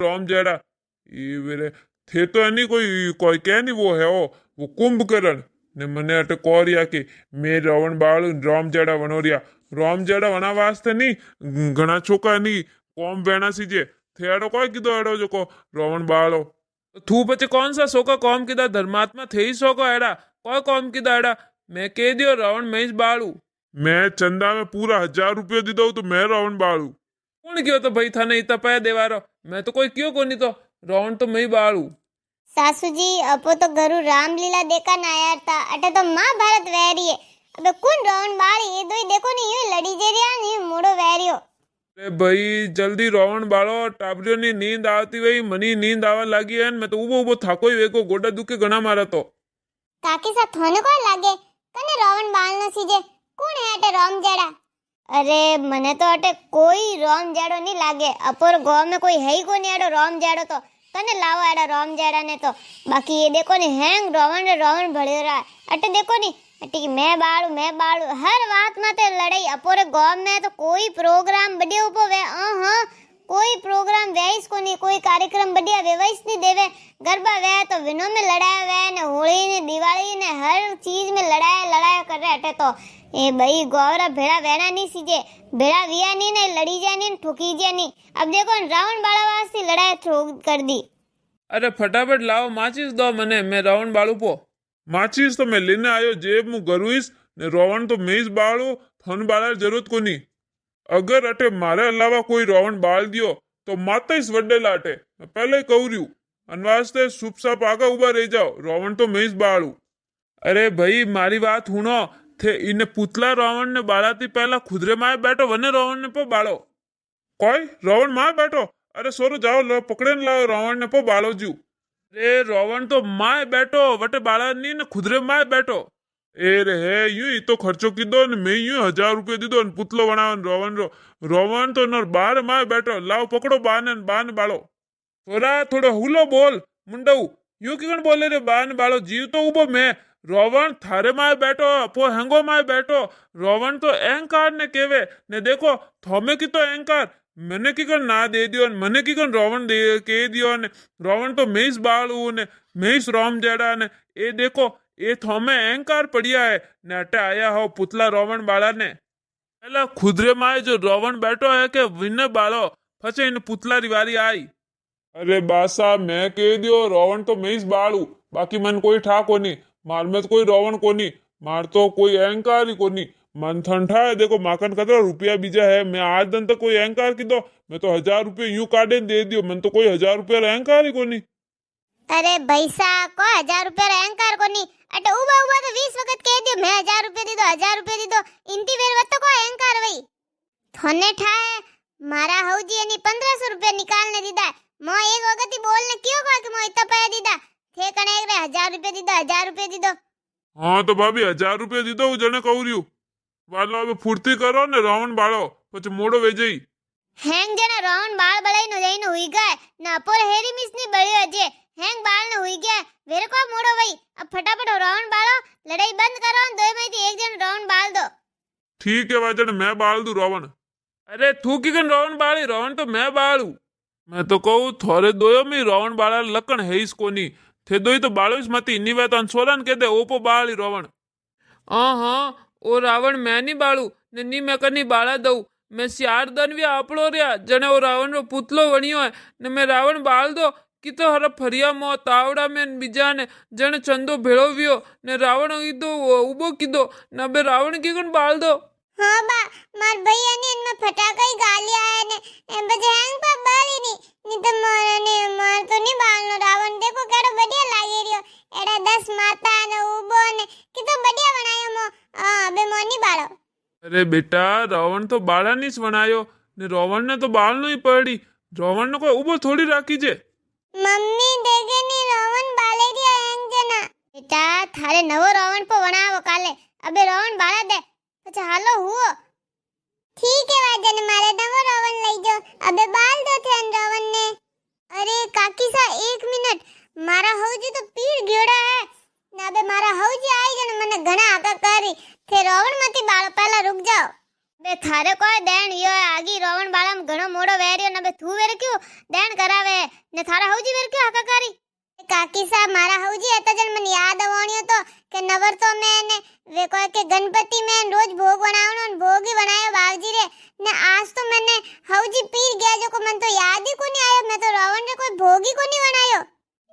राम जेड़ा ये वेरे थे तो नहीं कोई कोई कह नहीं वो है वो कुंभकर्ण ने मने अटे कोरिया की मैं रावण बाळू राम जेड़ा वनोरिया राम जेड़ा वना वास्ते नहीं घना छोका नहीं कौम बेना सीजे थे अड़ो कोई कीधो अड़ो जो को रावण बाळो थू पचे कौन सा सोका कौम किदा धर्मात्मा थे ही सोको एड़ा कोई कौम किदा एड़ा मैं कह दियो रावण महेश बाळू मैं चंदा में पूरा 1000 रुपया दी दो तो मैं रावण बाळू कौन क्यों तो भाई थाने इतना पया देवारो मैं तो कोई क्यों कोनी तो रावण तो मैं ही बाळू सासू जी अपो तो गरु रामलीला देखा ना आया था अटे तो महाभारत वैरी है अबे कौन रावण बाળી ये दो ही देखो नहीं यूं लड़ी जेरिया नहीं मोड़ो वैरियो अरे भाई जल्दी रावण बाळो टाबरियो नी नींद आवती वही मनी नींद आवा लागी है मैं तो उबो उबो थाको ही वेको गोडा दुखे घना मारा तो काकी सा थोने को लागे कने रावण बाळ न सीजे कौन है अटे राम जेड़ा अरे मने तो अटे कोई राम जेड़ो नहीं लागे अपोर गांव में कोई है ही को नहीं अड़ो राम जेड़ो तो कने लाओ एड़ा राम जेड़ा ने तो बाकी ये देखो नी हैंग रावण भड़े रहा है अटे देखो नी अटे मैं बाळू हर बात में ते लड़ाई अपोरे गांव में तो कोई प्रोग्राम बढ़िया ऊपर वे हाँ कोई प्रोग्राम वेइस को नहीं कोई कार्यक्रम बढ़िया वेइस नहीं देवे गरबा वे तो विनो में लड़ाया वे ने होली ने दिवाली ने हर चीज में लड़ाया कर रहे अटे तो ए भाई गौरा भेड़ा वेना नहीं सीजे भेड़ा विया नहीं ने लड़ी जा नहीं ठुकी जा नहीं अब देखो रावण बाळा वास्ते लड़ाई कर दी अरे फटाफट लाओ माचिस दो मने मैं रावण बाळू पो माचिस तो मैं लेने आयो जेब मु गरुइस ने रावण तो मैं बाळू थन बाळा जरूरत कोनी अगर अटे मारे अलावा कोई रावण बाळ दियो तो माता इस वड्डेला अटे मैं पहले ही कहू रही हूं अनवास्ते सुप साप आगा उबा रह जाओ रावण तो मैं बाळू अरे भाई मारी बात हुनो थे इने पुतला रावण ने बाळाती पहला खुदरे माए बैठो वने रावण ने पो बाळो कोई रावण माए बैठो अरे सोरो जाओ पकड़े न लाओ रावण ने पो बाळो जू अरे रावण तो माए बैठो वटे बाळा नी ने खुदरे माए बैठो ए रे है यूं ही तो खर्चो कीधो ने मैं यूं 1000 रुपया दीदो ने पुतलो बनावन रावण तो नर बार माए बैठो लाओ पकड़ो बाने बाळो थोड़ा थोड़ा हुलो बोल मुंडऊ यूं किकण बोले रे बान बाळो जीव तो उबो मैं रावण थारे माए बैठो पो हेंगो माए बैठो रावण तो अहंकार ने केवे ने देखो थोमे की तो अहंकार मैंने किकण ना दे दियो मने किकण रावण दे के दियो ने रावण तो मेस बाळू ने मेस राम जेड़ा ने ए देखो ए थोमे अहंकार पड़िया है ने अटे आया हो पुतला रावण बाळा ने पहला खुदरे माए जो रावण बैठो है के विने बाळो फचे इन पुतला रिवारी आई अरे बासा मैं कह दियो रावण तो मैं बाळू बाकी मन कोई ठा कोनी मार में तो कोई रावण कोनी मार तो कोई अहंकार ही कोनी मन ठंडा है देखो माकन कतरा रुपया बीजा है मैं आज दिन तक कोई अहंकार की दो मैं तो 1000 रुपये यूं काटे दे दियो मन तो कोई 1000 रुपया अहंकार ही कोनी अरे भैसा को 1000 रुपया अहंकार कोनी अटे उबा तो 20 वक्त कह दियो मैं 1000 रुपया दी दो 1000 रुपया दी दो इंती वेर वत को अहंकार वही थोने ठाए मारा हौजी एनी 1500 रुपया निकालने दीदा मो एक वक्त ही बोलने क्यों कहा कि मो इतना पैसा दीदा थे कने 1000 रुपया दी दो 1000 रुपया दी दो हाँ तो भाभी 1000 रुपया दी दो जने कहू रही वालो अब फुर्ती करो ने रावण बाळो પછી મોડો વેજઈ હેંગ જના રાવણ બાળ બળાઈ નો જઈને હુઈ ગયા ના અપોર હેરી મિસ ની બળ્યો અજે હેંગ બાળ ને હુઈ ગયા વેરે કો મોડો વઈ अब फटाफट रावण बाळो लड़ाई बंद करो दो में थी एक जन रावण बाळ दो ठीक है वाजन मैं बाळ दू रावण अरे तू किकन रावण बाळी रावण तो मैं बाळू मैं तो कहूँ थोड़े दोयो में रावण बाळा लकण है इस कोनी थे दोई तो बाळोस मती इन्नी बात सोलन के दे ओपो बाळी रावण हाँ ओ रावण मैं नहीं बाळू ने नी मैं कनी बाळा दऊ मैं सियार दनवी आपड़ो रिया जने ओ रावण रो पुतलो वणियो है ने मैं रावण बाळ दो कि तो हर फरिया मो तावड़ा में बीजा ने जने चंदो भेड़ो वियो ने रावण कीधो उबो कीधो ने बे रावण किकन बाळ दो हाँ बा मार भैया ने इनमें फटाका ही गालिया है ने एम बजे हैंग पर बाली नी तो मारने मार तो नहीं बालनो रावण देखो केड़ो बढ़िया लागे रियो एड़ा 10 माता ने उबो ने कितो बढ़िया बनायो मो अबे मोनी बाळो अरे बेटा रावण तो बाळा नी बनायो ने रावण ने तो बाल नो ही पड़ी रावण ने कोई उबो थोड़ी राखी जे मम्मी देगे नी रावण बाले रिया हैंग जना बेटा थारे नवो रावण पे बनावो काले अबे रावण बाळा दे अच्छा हालो हुओ ठीक है वाजन मारे नवो रावण लई जो अबे बाल दो थे रावण ने अरे काकी सा 1 मिनट मारा हौजी तो पीड़ गयोड़ा है ना बे मारा हौजी आई जने मने घणा आका करी थे रावण मती बाळ पहला रुक जाओ બે થારે કોઈ દેણ યો આગી રોવણ બાળામ ઘણો મોડો વેર્યો ને બે તું વેર ક્યું દેણ કરાવે ને થારા હવજી વેર ક્યું હકાકારી કાકી સાહેબ મારા હવજી હતા જન મને યાદ આવણ્યો તો કે નવર તો મેં ને વે કોઈ કે ગણપતિ મેં રોજ ભોગ બનાવણો ને ભોગી બનાયો બાવજી રે ને આજ તો મને હવજી પીર ગયા જો કો મને તો યાદ ही कोनी आयो मैं तो रावण रे कोई भोगी कोनी बनायो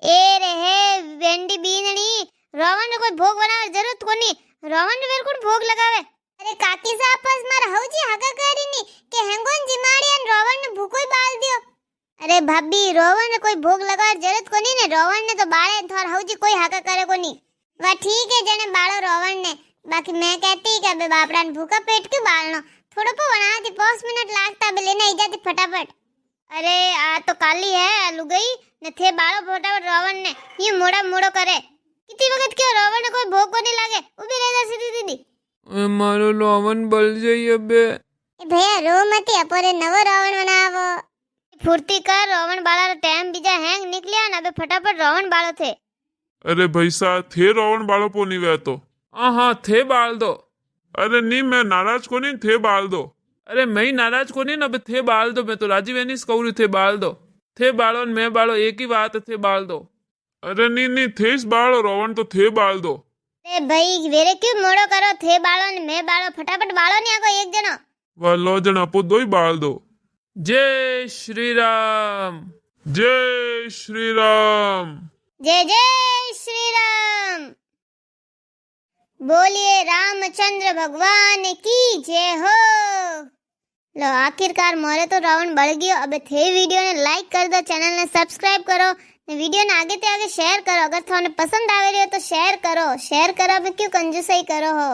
ए रे हे वेंडी बीनड़ी रावण रे कोई भोग बनावे जरूरत कोनी रावण रे वेर कोण भोग लगावे अरे काकी साहब पास मारा हवजी हाका करी नी के हेंगोन जिमाड़ी अन रावण ने भूकोई बाल दियो अरे भाभी रावण ने कोई भोग लगावे जरूरत कोनी ने रावण ने तो बाळे थोर हवजी कोई हाका करे कोनी वा ठीक है जने बाळो रावण ने बाकी मैं कहती कि अबे बापड़ा ने भूखा पेट क्यों बालनो थोड़ो पो बनाती 5 मिनट लागता बे लेने आई जाती फटाफट अरे आ तो काली है लुगई ने थे बाळो फटाफट रावण ने ये मोड़ा मोड़ो करे कितनी वक्त क्यों रावण ने कोई भोग को नहीं लागे उभी रह जा सीधी सीधी મારો રાવણ બળ જઈએ બે ए भैया रो मती अपरे नवो रावण बनावो फुर्ती कर रावण बाळा रो टाइम बीजा हैंग निकलिया ने अबे फटाफट रावण बाळो थे अरे भैसा थे रोवण बाळो पो नहीं वे तो હા થે બાળ દો अरे नहीं मैं नाराज को नहीं थे बाल दो અરે મેં નારાજ કોની ને હવે થે બાળ દો મેં તો રાજી વેનીસ કહું થે બાળ દો થે બાળો ને મેં બાળો એક ही बात है थे बाल दो अरे नहीं नहीं थेस बाळो रोवण तो थे बाल दो ए भाई वेरे क्यों मोड़ो करो थे बाळो ने मैं बाळो फटाफट बाळो ने आगो एक जनो वह लो जन अपो दो ही बाल दो જય શ્રી રામ जय श्री राम जय जय श्री राम बोलिए रामचंद्र भगवान की जय हो लो आखिरकार मोरे तो रावण बढ़ गयो अब थे वीडियो ने लाइक कर दो चैनल ने सब्सक्राइब करो ने वीडियो ने आगे ते आगे शेयर करो अगर थाने पसंद आवे रही हो तो शेयर करो अब क्यों कंजूसाई करो हो।